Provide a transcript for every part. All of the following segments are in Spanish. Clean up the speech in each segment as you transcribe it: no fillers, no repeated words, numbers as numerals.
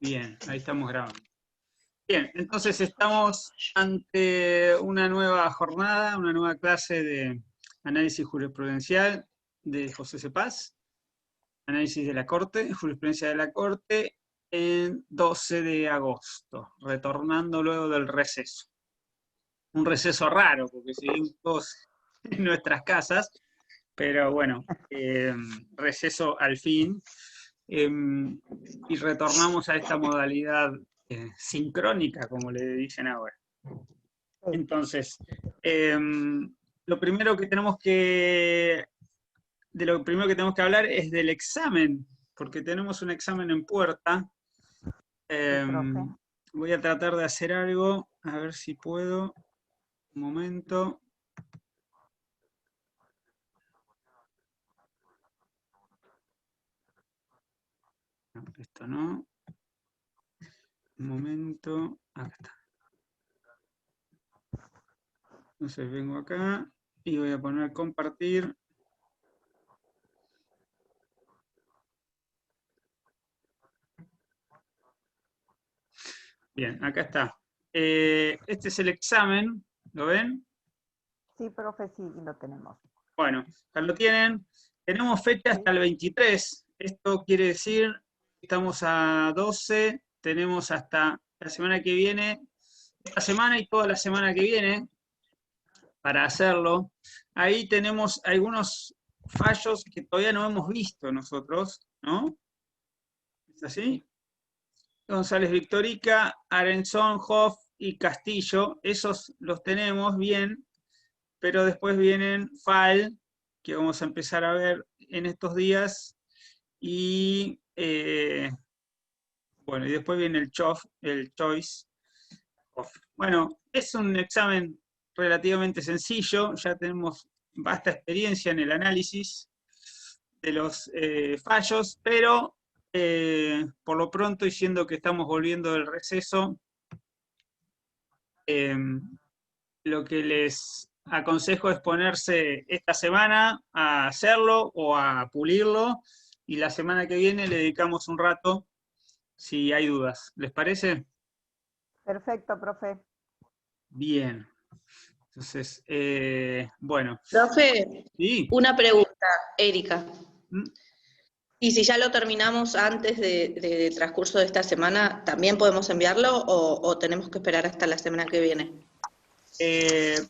Bien, ahí estamos grabando. Bien, entonces estamos ante una nueva jornada, una nueva clase de análisis jurisprudencial de José Cepaz, análisis de la Corte, jurisprudencia de la Corte, en 12 de agosto, retornando luego del receso. Un receso raro, porque seguimos todos en nuestras casas, pero bueno, receso al fin. Y retornamos a esta modalidad sincrónica, como le dicen ahora. Entonces, lo primero que tenemos que hablar es del examen, porque tenemos un examen en puerta. Voy a tratar de hacer algo, a ver si puedo. Un momento. No, esto no. Un momento. Acá está. Entonces vengo acá y voy a poner compartir. Bien, acá está. Este es el examen, ¿lo ven? Sí, profe, sí, lo tenemos. Bueno, acá lo tienen. Tenemos fecha hasta el 23. Esto quiere decir que estamos a 12, tenemos hasta la semana que viene, esta semana y toda la semana que viene, para hacerlo. Ahí tenemos algunos fallos que todavía no hemos visto nosotros, ¿no? ¿Es así? González Victorica, Arenzón, Hoff y Castillo, esos los tenemos bien, pero después vienen FAL, que vamos a empezar a ver en estos días, y bueno, y después viene el Choice. Bueno, es un examen relativamente sencillo, ya tenemos vasta experiencia en el análisis de los fallos, pero por lo pronto, y siendo que estamos volviendo del receso, lo que les aconsejo es ponerse esta semana a hacerlo o a pulirlo, y la semana que viene le dedicamos un rato si hay dudas. ¿Les parece? Perfecto, profe. Bien. Entonces, bueno. Profe, ¿Sí? una pregunta, Erika. ¿Mm? ¿Y si ya lo terminamos antes del transcurso de esta semana, también podemos enviarlo o tenemos que esperar hasta la semana que viene?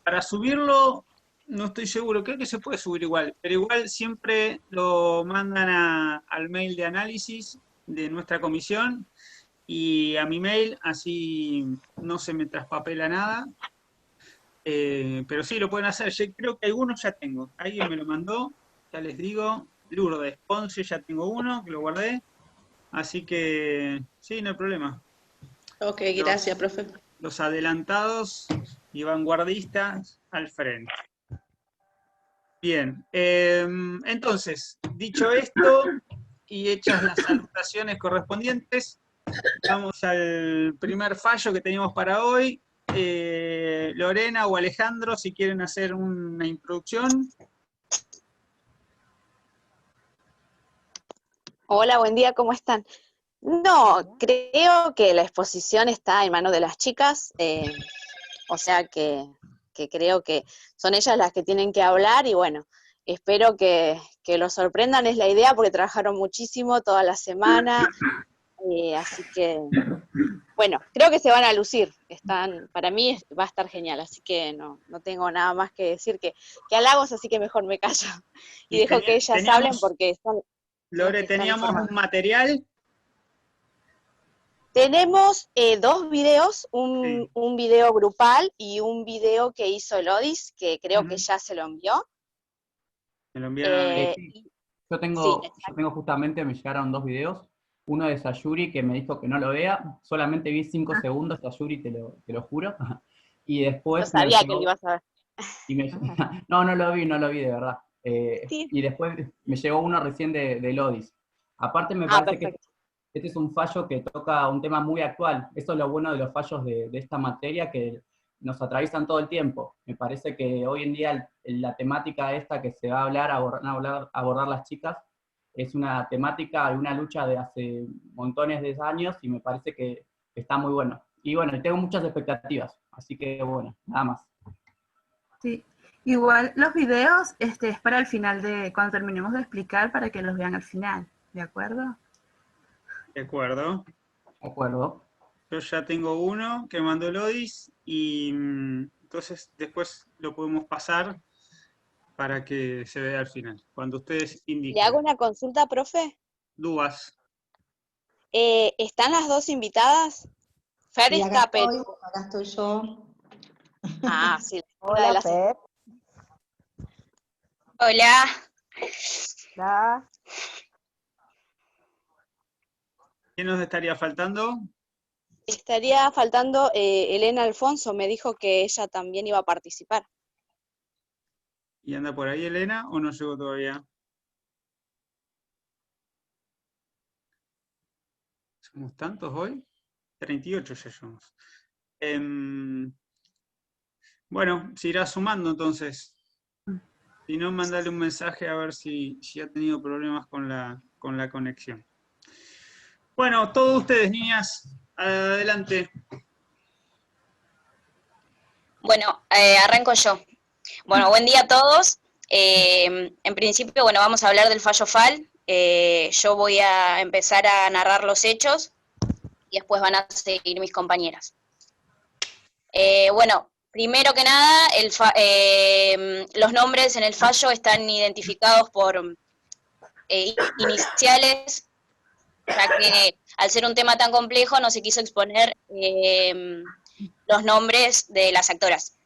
Para subirlo, no estoy seguro, creo que se puede subir igual, pero igual siempre lo mandan al mail de análisis de nuestra comisión y a mi mail, así no se me traspapela nada. Pero sí, lo pueden hacer. Yo creo que algunos ya tengo. Alguien me lo mandó, ya les digo. Lourdes Ponce, ya tengo uno, que lo guardé. Así que sí, no hay problema. Ok, gracias, profe. Los adelantados y vanguardistas al frente. Bien, entonces, dicho esto y hechas las salutaciones correspondientes, vamos al primer fallo que teníamos para hoy. Lorena o Alejandro, si quieren hacer una introducción. Hola, buen día, ¿cómo están? No, creo que la exposición está en manos de las chicas, o sea que creo que son ellas las que tienen que hablar y bueno, espero que los sorprendan, es la idea, porque trabajaron muchísimo toda la semana, así que, bueno, creo que se van a lucir, para mí va a estar genial, así que no tengo nada más que decir que halagos, así que mejor me callo y dejo que ellas hablen porque son... Lore, teníamos un material. Tenemos dos videos, un video grupal y un video que hizo Elodis, que creo que ya se lo envió. Me lo enviaron. Yo tengo justamente, me llegaron dos videos. Uno de Sayuri que me dijo que no lo vea, solamente vi 5 segundos, Sayuri, te lo juro. Y después... Yo sabía que lo ibas a ver. No lo vi de verdad. Sí. Y después me llegó uno recién de Elodis. Aparte me parece que este es un fallo que toca un tema muy actual. Eso es lo bueno de los fallos de esta materia, que nos atraviesan todo el tiempo. Me parece que hoy en día la temática esta que se va a abordar las chicas es una temática, una lucha de hace montones de años y me parece que está muy bueno. Y bueno, tengo muchas expectativas, así que bueno, nada más. Sí, igual los videos es para el final cuando terminemos de explicar, para que los vean al final, ¿de acuerdo? De acuerdo. De acuerdo. Yo ya tengo uno que mandó Lodis y entonces después lo podemos pasar para que se vea al final, cuando ustedes indiquen. ¿Le hago una consulta, profe? Dudas. ¿Están las dos invitadas? Fer Y está, pero... acá estoy yo. Ah, sí. una de Hola, las- Fer. Hola. Hola. ¿Quién nos estaría faltando? Estaría faltando Elena Alfonso, me dijo que ella también iba a participar. ¿Y anda por ahí Elena o no llegó todavía? ¿Somos tantos hoy? 38 ya somos. Bueno, se irá sumando entonces. Si no, mandale un mensaje a ver si ha tenido problemas con la conexión. Bueno, todos ustedes, niñas, adelante. Bueno, arranco yo. Bueno, buen día a todos. En principio, bueno, vamos a hablar del fallo FAL. Yo voy a empezar a narrar los hechos y después van a seguir mis compañeras. Bueno, primero que nada, los nombres en el fallo están identificados por iniciales, ya que al ser un tema tan complejo no se quiso exponer los nombres de las actoras.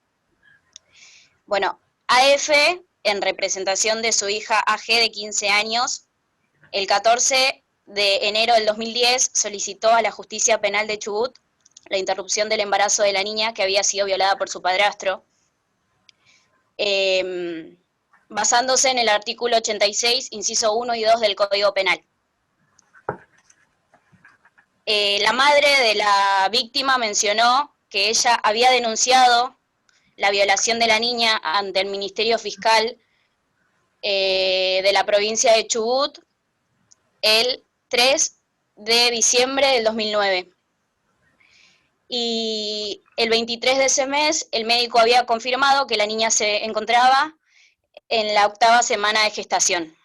Bueno, AF, en representación de su hija AG de 15 años, el 14 de enero del 2010 solicitó a la Justicia Penal de Chubut la interrupción del embarazo de la niña que había sido violada por su padrastro, basándose en el artículo 86, inciso 1 y 2 del Código Penal. La madre de la víctima mencionó que ella había denunciado la violación de la niña ante el Ministerio Fiscal de la provincia de Chubut el 3 de diciembre del 2009. Y el 23 de ese mes, el médico había confirmado que la niña se encontraba en la 8ª semana de gestación.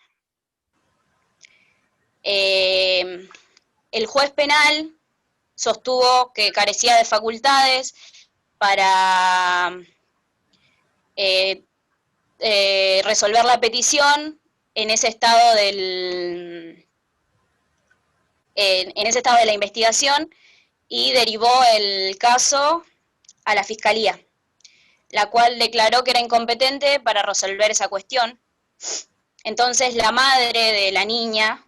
El juez penal sostuvo que carecía de facultades para resolver la petición en ese estado de la investigación, y derivó el caso a la Fiscalía, la cual declaró que era incompetente para resolver esa cuestión. Entonces la madre de la niña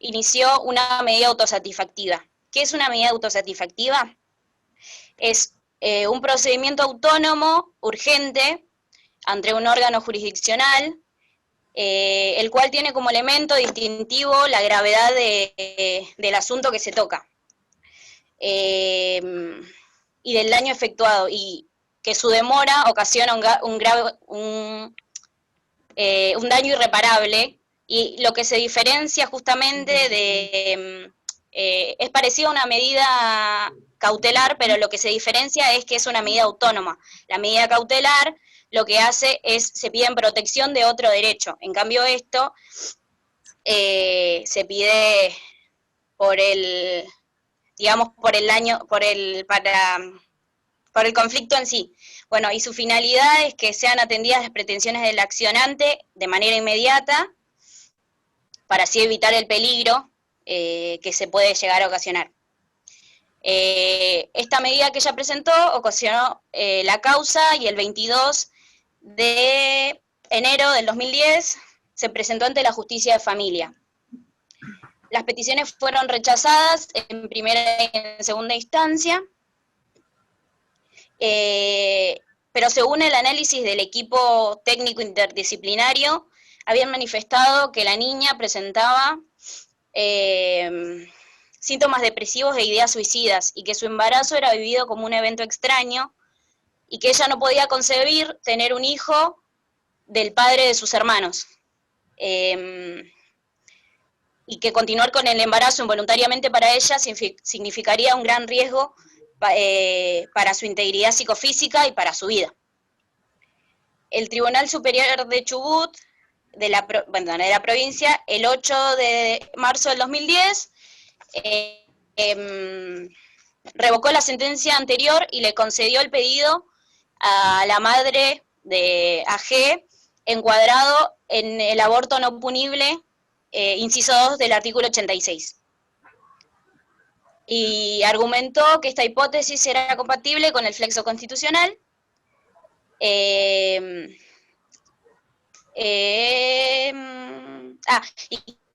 inició una medida autosatisfactiva. ¿Qué es una medida autosatisfactiva? Es un procedimiento autónomo, urgente, ante un órgano jurisdiccional, el cual tiene como elemento distintivo la gravedad del asunto que se toca. Y del daño efectuado, y que su demora ocasiona un daño irreparable, y lo que se diferencia justamente es parecido a una medida cautelar, pero lo que se diferencia es que es una medida autónoma. La medida cautelar lo que hace es, se pide en protección de otro derecho. En cambio esto se pide por el, digamos, por el conflicto en sí. Bueno, y su finalidad es que sean atendidas las pretensiones del accionante de manera inmediata, para así evitar el peligro que se puede llegar a ocasionar. Esta medida que ella presentó ocasionó la causa, y el 22 de enero del 2010 se presentó ante la Justicia de Familia. Las peticiones fueron rechazadas en primera y en segunda instancia, pero según el análisis del equipo técnico interdisciplinario, habían manifestado que la niña presentaba síntomas depresivos e ideas suicidas, y que su embarazo era vivido como un evento extraño, y que ella no podía concebir tener un hijo del padre de sus hermanos. y que continuar con el embarazo involuntariamente para ella significaría un gran riesgo para su integridad psicofísica y para su vida. El Tribunal Superior de Chubut, de la provincia, el 8 de marzo del 2010, revocó la sentencia anterior y le concedió el pedido a la madre de AG, encuadrado en el aborto no punible, inciso 2 del artículo 86. Y argumentó que esta hipótesis era compatible con el flexo constitucional, y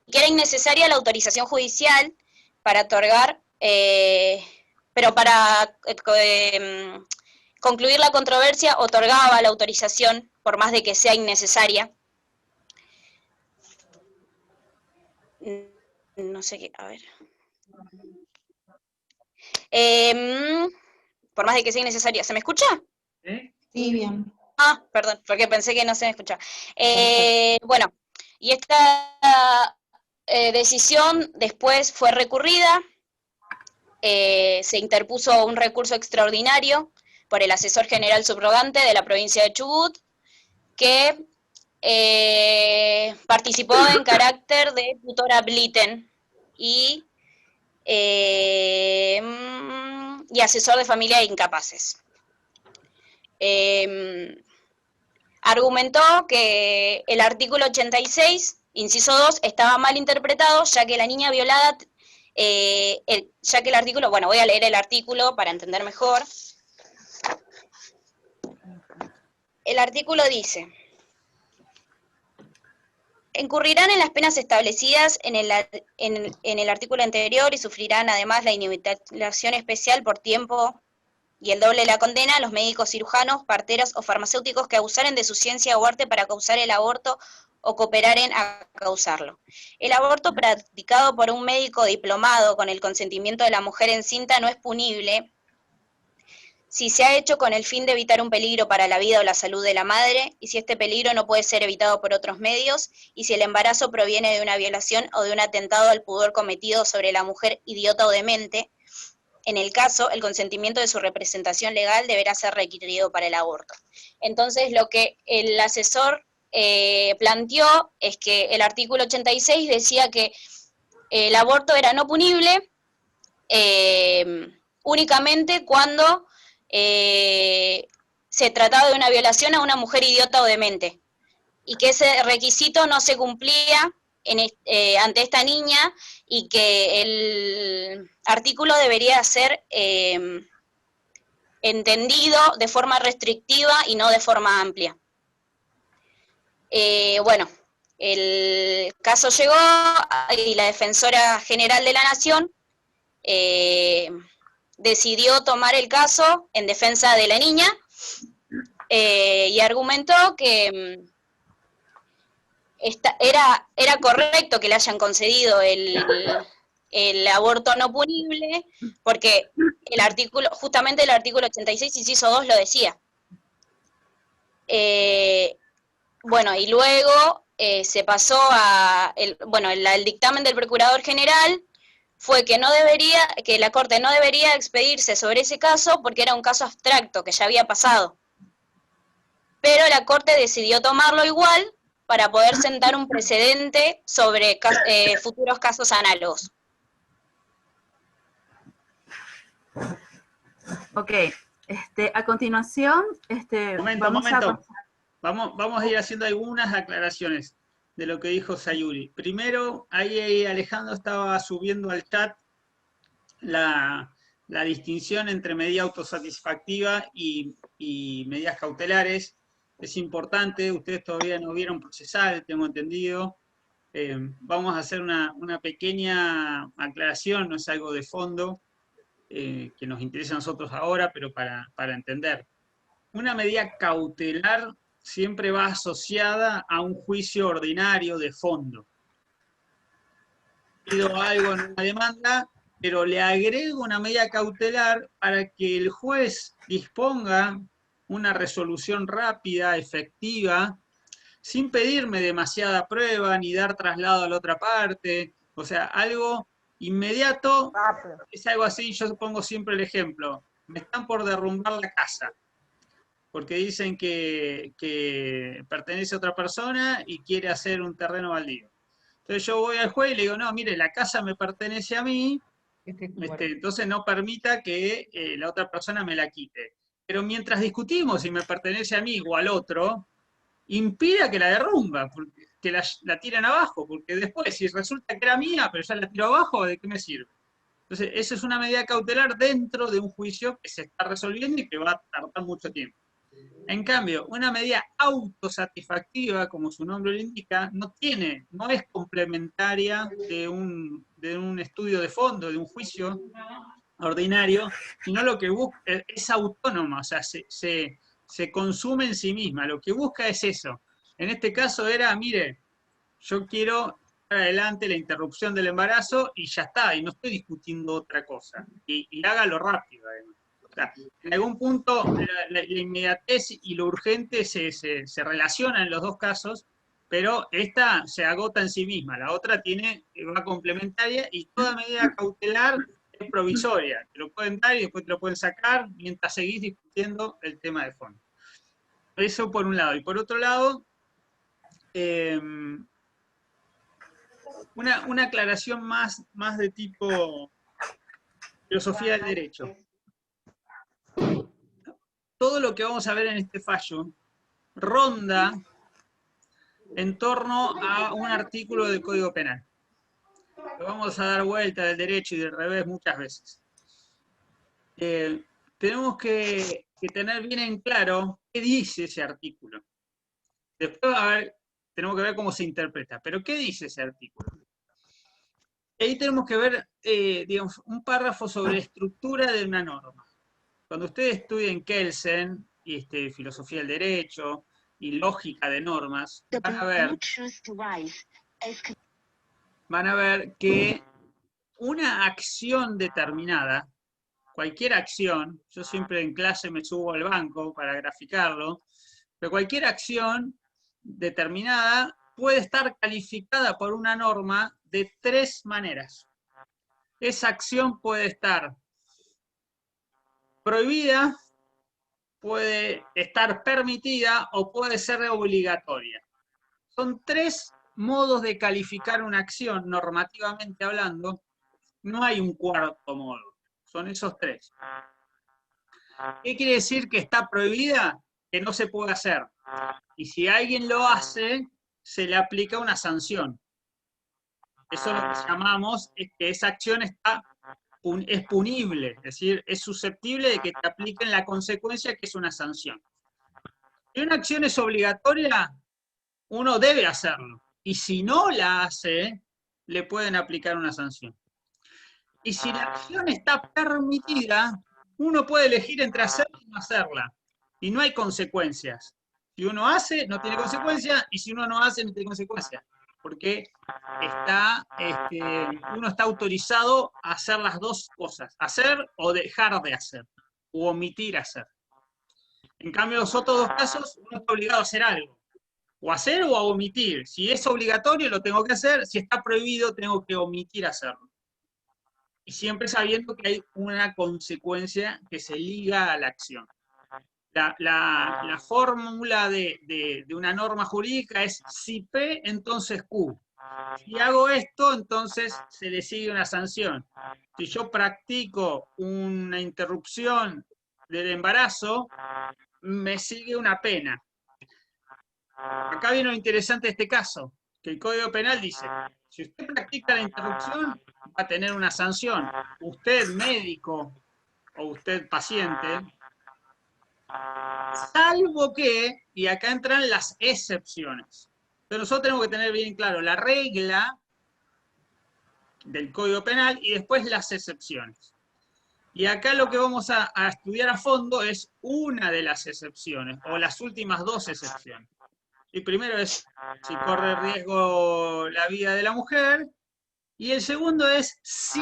que era innecesaria la autorización judicial para otorgar, pero para concluir la controversia otorgaba la autorización, por más de que sea innecesaria. No sé qué, a ver. Por más de que sea innecesaria. ¿Se me escucha? Sí, bien. Ah, perdón, porque pensé que no se me escuchaba. Bueno, y esta decisión después fue recurrida, se interpuso un recurso extraordinario por el asesor general subrogante de la provincia de Chubut, que participó en carácter de tutora Blitten y asesor de familia de incapaces. Argumentó que el artículo 86, inciso 2, estaba mal interpretado, ya que la niña violada, ya que el artículo, bueno, voy a leer el artículo para entender mejor. El artículo dice: incurrirán en las penas establecidas en el artículo anterior y sufrirán además la inhabilitación especial por tiempo y el doble de la condena los médicos cirujanos, parteras o farmacéuticos que abusaren de su ciencia o arte para causar el aborto o cooperaren a causarlo. El aborto practicado por un médico diplomado con el consentimiento de la mujer encinta no es punible si se ha hecho con el fin de evitar un peligro para la vida o la salud de la madre, y si este peligro no puede ser evitado por otros medios, y si el embarazo proviene de una violación o de un atentado al pudor cometido sobre la mujer idiota o demente. En el caso, el consentimiento de su representación legal deberá ser requerido para el aborto. Entonces, lo que el asesor planteó es que el artículo 86 decía que el aborto era no punible únicamente cuando se trataba de una violación a una mujer idiota o demente, y que ese requisito no se cumplía ante esta niña, y que el artículo debería ser entendido de forma restrictiva y no de forma amplia. Bueno, el caso llegó y la Defensora General de la Nación decidió tomar el caso en defensa de la niña y argumentó que era correcto que le hayan concedido el aborto no punible, porque justamente el artículo 86, inciso 2, lo decía. Bueno, y luego se pasó el dictamen del Procurador General fue que la Corte no debería expedirse sobre ese caso porque era un caso abstracto que ya había pasado. Pero la Corte decidió tomarlo igual para poder sentar un precedente sobre futuros casos análogos. Ok, a continuación, Momento. Vamos a ir haciendo algunas aclaraciones de lo que dijo Sayuri. Primero, ahí Alejandro estaba subiendo al chat la distinción entre medida autosatisfactiva y medidas cautelares. Es importante, ustedes todavía no vieron procesal, tengo entendido. Vamos a hacer una pequeña aclaración, no es algo de fondo, que nos interesa a nosotros ahora, pero para entender. Una medida cautelar siempre va asociada a un juicio ordinario de fondo. Pido algo en una demanda, pero le agrego una medida cautelar para que el juez disponga una resolución rápida, efectiva, sin pedirme demasiada prueba, ni dar traslado a la otra parte, O sea, algo inmediato Rápido. es algo así, yo pongo siempre el ejemplo. Me están por derrumbar la casa, porque dicen que pertenece a otra persona y quiere hacer un terreno baldío. Entonces yo voy al juez y le digo, no, mire, la casa me pertenece a mí, entonces no permita que la otra persona me la quite. Pero mientras discutimos si me pertenece a mí o al otro, impida que la derrumba, que la tiren abajo, porque después, si resulta que era mía, pero ya la tiro abajo, ¿de qué me sirve? Entonces, eso es una medida cautelar dentro de un juicio que se está resolviendo y que va a tardar mucho tiempo. En cambio, una medida autosatisfactiva, como su nombre lo indica, no es complementaria de un estudio de fondo, de un juicio ordinario, sino lo que busca es autónoma, o sea, se consume en sí misma. Lo que busca es eso. En este caso era, mire, yo quiero llevar adelante la interrupción del embarazo y ya está, y no estoy discutiendo otra cosa. Y hágalo rápido, además. O sea, en algún punto la inmediatez y lo urgente se relacionan en los dos casos, pero esta se agota en sí misma, la otra va complementaria y toda medida cautelar es provisoria. Te lo pueden dar y después te lo pueden sacar mientras seguís discutiendo el tema de fondo. Eso por un lado. Y por otro lado, una aclaración más de tipo filosofía del derecho. Todo lo que vamos a ver en este fallo ronda en torno a un artículo del Código Penal. Lo vamos a dar vuelta del derecho y del revés muchas veces. Tenemos que tener bien en claro qué dice ese artículo. Después, tenemos que ver cómo se interpreta. Pero ¿qué dice ese artículo? Ahí tenemos que ver, digamos, un párrafo sobre estructura de una norma. Cuando ustedes estudien Kelsen, filosofía del derecho y lógica de normas, van a ver que una acción determinada, cualquier acción, yo siempre en clase me subo al banco para graficarlo, pero cualquier acción determinada puede estar calificada por una norma de 3 maneras. Esa acción puede estar prohibida, puede estar permitida o puede ser obligatoria. Son 3 modos de calificar una acción normativamente hablando. No hay un cuarto modo, son esos 3. ¿Qué quiere decir que está prohibida? Que no se puede hacer. Y si alguien lo hace, se le aplica una sanción. Eso es lo que llamamos que esa acción es punible, es decir, es susceptible de que te apliquen la consecuencia que es una sanción. Si una acción es obligatoria, uno debe hacerlo. Y si no la hace, le pueden aplicar una sanción. Y si la acción está permitida, uno puede elegir entre hacerla y no hacerla. Y no hay consecuencias. Si uno hace, no tiene consecuencias, y si uno no hace, no tiene consecuencias. Porque uno está autorizado a hacer las dos cosas, hacer o dejar de hacer, o omitir hacer. En cambio, los otros dos casos, uno está obligado a hacer algo, o hacer o a omitir. Si es obligatorio, lo tengo que hacer, si está prohibido, tengo que omitir hacerlo. Y siempre sabiendo que hay una consecuencia que se liga a la acción. La fórmula de una norma jurídica es si P, entonces Q. Si hago esto, entonces se le sigue una sanción. Si yo practico una interrupción del embarazo, me sigue una pena. Acá viene lo interesante de este caso, que el Código Penal dice, si usted practica la interrupción, va a tener una sanción. Usted, médico, o usted, paciente, salvo que, y acá entran las excepciones. Entonces nosotros tenemos que tener bien claro la regla del Código Penal y después las excepciones. Y acá lo que vamos a estudiar a fondo es una de las excepciones, o las últimas 2 excepciones. El primero es si corre riesgo la vida de la mujer, y el segundo es si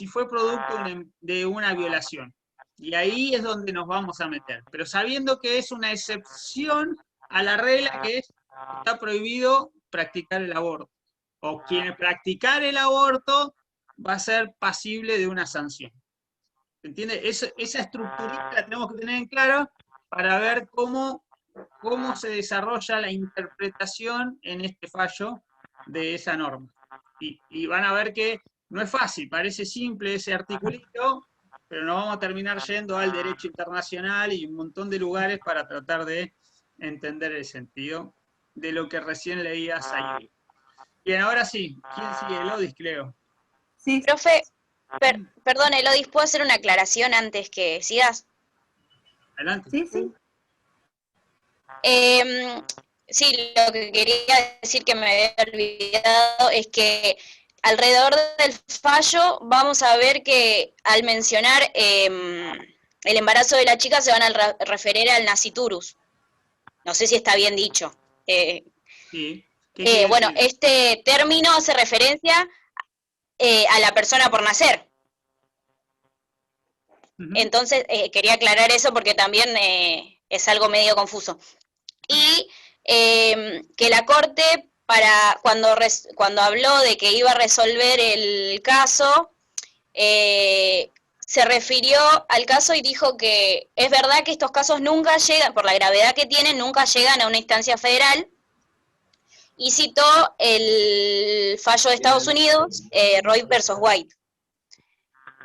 fue producto de una violación. Y ahí es donde nos vamos a meter, pero sabiendo que es una excepción a la regla que está prohibido practicar el aborto. o quien practicar el aborto va a ser pasible de una sanción. ¿Se entiende? Esa estructurita la tenemos que tener en claro para ver cómo se desarrolla la interpretación en este fallo de esa norma. Y van a ver que no es fácil, parece simple ese articulito, pero nos vamos a terminar yendo al derecho internacional y un montón de lugares para tratar de entender el sentido de lo que recién leías ahí. Bien, ahora sí, ¿quién sigue? Lodis, creo. Sí, Profe, perdón, Elodis, ¿puedo hacer una aclaración antes que sigas? Adelante. sí. Sí, lo que quería decir que me había olvidado es que alrededor del fallo vamos a ver que al mencionar el embarazo de la chica se van a referir al nasciturus. No sé si está bien dicho. Sí. ¿Qué quiere Bueno, decir? este término hace referencia a la persona por nacer. Ujú. Entonces, quería aclarar eso porque también es algo medio confuso. Y que la Corte, cuando habló de que iba a resolver el caso, se refirió al caso y dijo que es verdad que estos casos nunca llegan, por la gravedad que tienen, nunca llegan a una instancia federal, y citó el fallo de Estados Unidos, Roe versus White,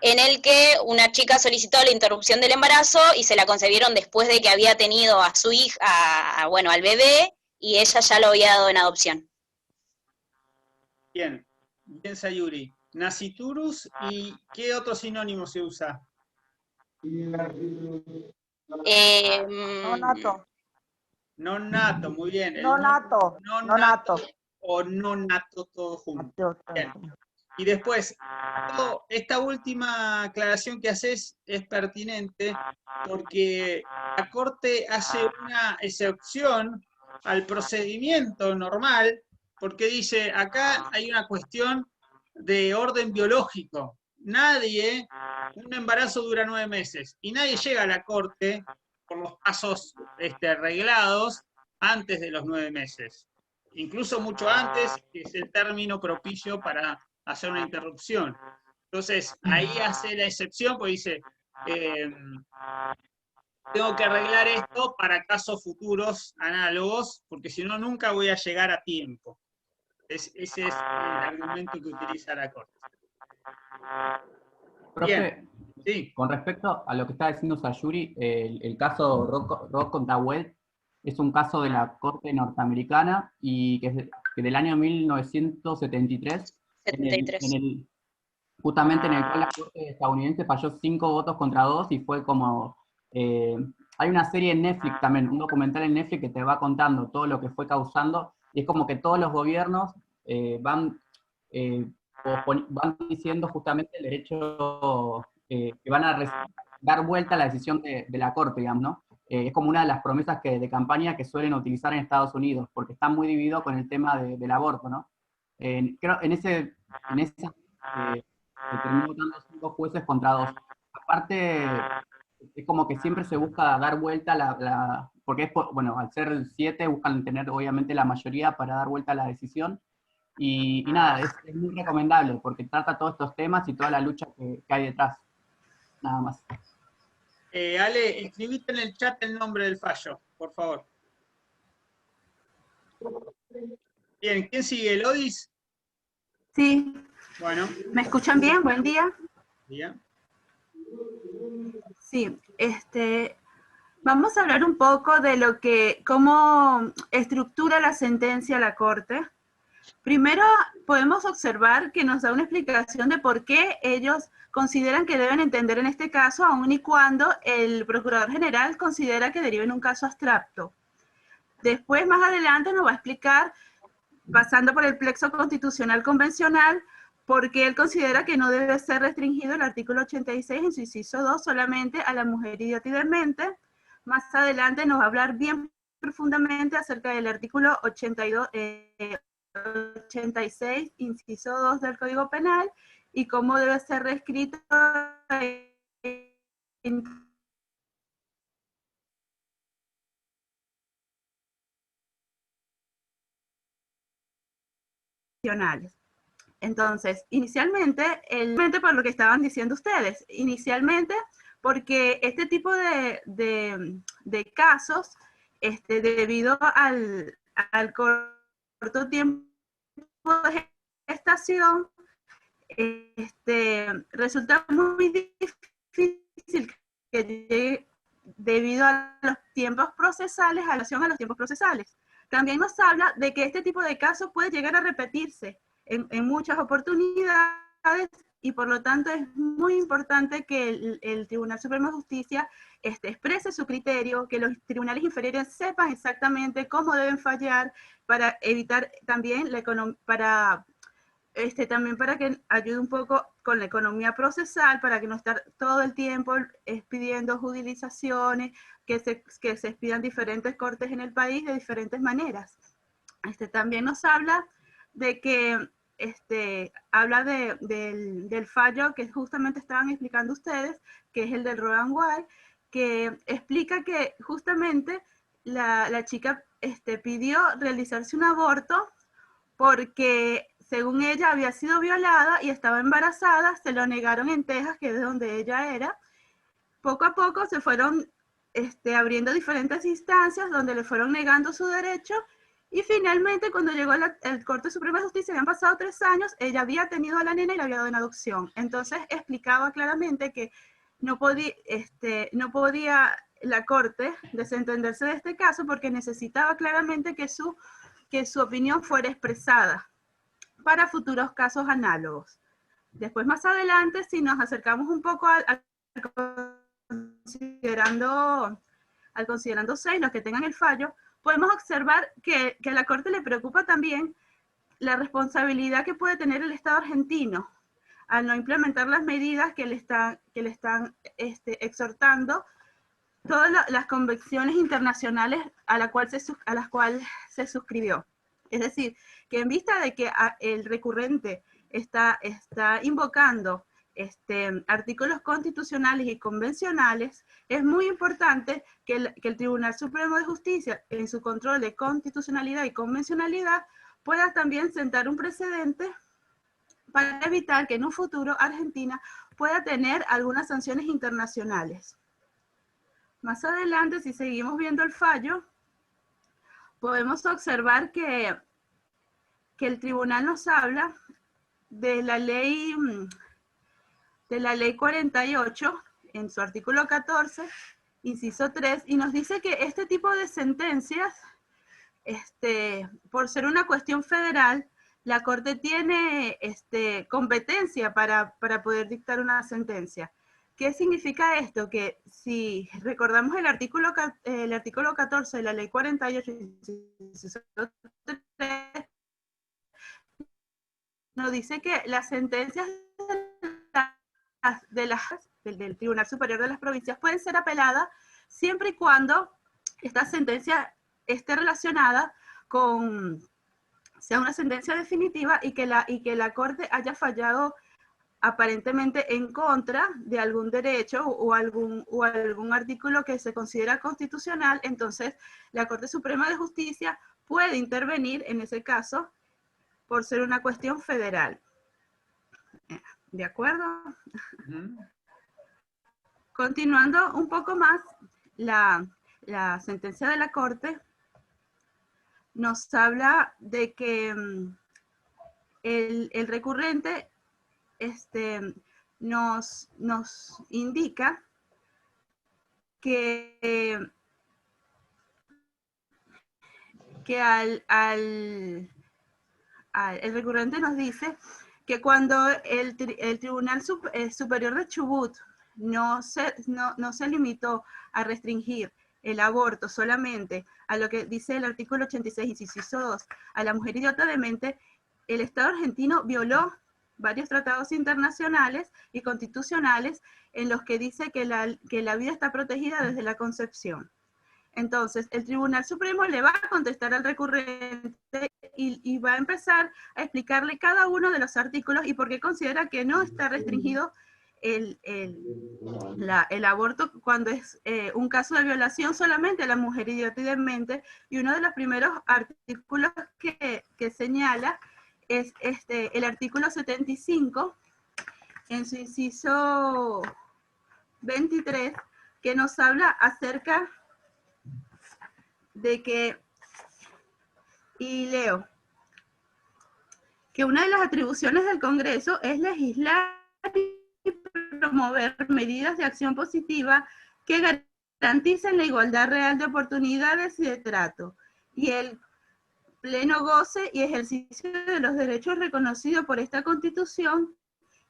en el que una chica solicitó la interrupción del embarazo y se la concedieron después de que había tenido a su hija, bueno, al bebé, y ella ya lo había dado en adopción. Bien, Sayuri. Nasciturus, ¿y qué otro sinónimo se usa? No nato. Non nato, muy bien. No nato. non No nato nato. o no nato todo junto. Bien. Y después, esta última aclaración que haces es pertinente porque la Corte hace una excepción al procedimiento normal, porque dice, acá hay una cuestión de orden biológico. Un embarazo dura 9 meses, y nadie llega a la Corte por los pasos reglados antes de los 9 meses. Incluso mucho antes, que es el término propicio para hacer una interrupción. Entonces, ahí hace la excepción, pues dice, tengo que arreglar esto para casos futuros análogos, porque si no, nunca voy a llegar a tiempo. Ese es el argumento que utiliza la Corte. Profe, Bien. Sí. con respecto a lo que está diciendo Sayuri, el caso Roe contra Wade es un caso de la Corte norteamericana y que del año 1973, 73. justamente en el cual la Corte estadounidense falló 5 votos contra 2 y fue como... hay una serie en Netflix también, un documental en Netflix que te va contando todo lo que fue causando, y es como que todos los gobiernos van diciendo justamente el derecho, que van a dar vuelta a la decisión de la Corte, digamos, ¿no? Es como una de las promesas de campaña que suelen utilizar en Estados Unidos, porque está muy dividido con el tema del aborto, ¿no? Creo en esa terminó dando 5 jueces contra 2. Aparte, es como que siempre se busca dar vuelta porque es, bueno, al ser 7 buscan tener obviamente la mayoría para dar vuelta a la decisión, y nada, es muy recomendable porque trata todos estos temas y toda la lucha que hay detrás, nada más. Ale, escribite en el chat el nombre del fallo, por favor. Bien, ¿quién sigue? ¿Lodis? Sí. Bueno. ¿Me escuchan bien? Buen día. Bien. Sí, vamos a hablar un poco de cómo estructura la sentencia la Corte. Primero, podemos observar que nos da una explicación de por qué ellos consideran que deben entender en este caso, aun y cuando el Procurador General considera que deriva en un caso abstracto. Después, más adelante, nos va a explicar, pasando por el plexo constitucional convencional, porque él considera que no debe ser restringido el artículo 86 en su inciso 2 solamente a la mujer idiota y demente. Más adelante nos va a hablar bien profundamente acerca del artículo 86, inciso 2 del Código Penal, y cómo debe ser reescrito convencionales. Entonces, inicialmente por lo que estaban diciendo ustedes, inicialmente porque este tipo de casos, debido al corto tiempo de gestación, resulta muy difícil que llegue debido a los tiempos procesales, a relación a los tiempos procesales. También nos habla de que este tipo de casos puede llegar a repetirse en muchas oportunidades, y por lo tanto es muy importante que el Tribunal Supremo de Justicia exprese su criterio, que los tribunales inferiores sepan exactamente cómo deben fallar para evitar también también para que ayude un poco con la economía procesal, para que no estar todo el tiempo pidiendo judicializaciones, que se expidan diferentes cortes en el país de diferentes maneras. También nos habla de que habla del fallo que justamente estaban explicando ustedes, que es el del Roe v. Wade, que explica que justamente la chica pidió realizarse un aborto porque, según ella, había sido violada y estaba embarazada. Se lo negaron en Texas, que es de donde ella era. Poco a poco se fueron abriendo diferentes instancias donde le fueron negando su derecho, y finalmente, cuando llegó el Corte Suprema de Justicia, habían pasado 3 años, ella había tenido a la nena y la había dado en adopción. Entonces explicaba claramente que no podía la Corte desentenderse de este caso, porque necesitaba claramente que su opinión fuera expresada para futuros casos análogos. Después, más adelante, si nos acercamos un poco al considerando 6, los que tengan el fallo, podemos observar que a la Corte le preocupa también la responsabilidad que puede tener el Estado argentino al no implementar las medidas que le están exhortando todas las convenciones internacionales a las cuales se suscribió. Es decir, que en vista de que el recurrente está invocando artículos constitucionales y convencionales, es muy importante que el Tribunal Supremo de Justicia, en su control de constitucionalidad y convencionalidad, pueda también sentar un precedente para evitar que en un futuro Argentina pueda tener algunas sanciones internacionales. Más adelante, si seguimos viendo el fallo, podemos observar que el tribunal nos habla de la ley 48, en su artículo 14, inciso 3, y nos dice que este tipo de sentencias, por ser una cuestión federal, la Corte tiene competencia para poder dictar una sentencia. ¿Qué significa esto? Que si recordamos el artículo 14 de la ley 48, inciso 3, nos dice que las sentencias del Tribunal Superior de las Provincias pueden ser apeladas siempre y cuando esta sentencia esté relacionada sea una sentencia definitiva y que la Corte haya fallado aparentemente en contra de algún derecho o algún artículo que se considera constitucional. Entonces la Corte Suprema de Justicia puede intervenir en ese caso por ser una cuestión federal. ¿De acuerdo? Continuando un poco más, la sentencia de la Corte nos habla de que el recurrente nos indica que el recurrente nos dice que cuando el Tribunal Superior de Chubut no se limitó a restringir el aborto solamente a lo que dice el artículo 86, inciso 2, a la mujer idiota demente, el Estado argentino violó varios tratados internacionales y constitucionales en los que dice que la vida está protegida desde la concepción. Entonces, el Tribunal Supremo le va a contestar al recurrente y va a empezar a explicarle cada uno de los artículos y por qué considera que no está restringido el aborto cuando es un caso de violación solamente a la mujer idiota y demente. Y uno de los primeros artículos que señala es el artículo 75, en su inciso 23, que nos habla acerca de que, y leo, que una de las atribuciones del Congreso es legislar y promover medidas de acción positiva que garanticen la igualdad real de oportunidades y de trato, y el pleno goce y ejercicio de los derechos reconocidos por esta Constitución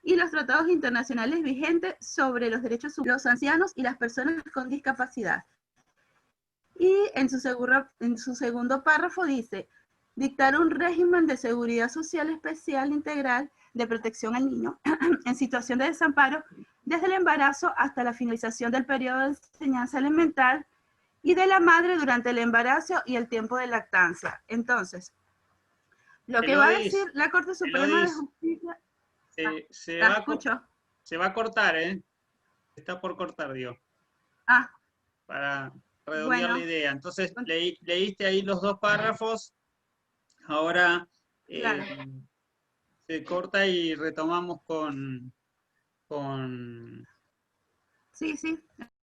y los tratados internacionales vigentes sobre los derechos de los ancianos y las personas con discapacidad. Y en su segundo párrafo dice, dictar un régimen de seguridad social especial integral de protección al niño en situación de desamparo desde el embarazo hasta la finalización del periodo de enseñanza elemental y de la madre durante el embarazo y el tiempo de lactancia. Entonces, lo que va a decir la Corte Suprema de Justicia... Se va a cortar, ¿eh? Está por cortar, Dios. Para redondear la idea. Entonces, leíste ahí los dos párrafos. Ahora se corta y retomamos con... Sí.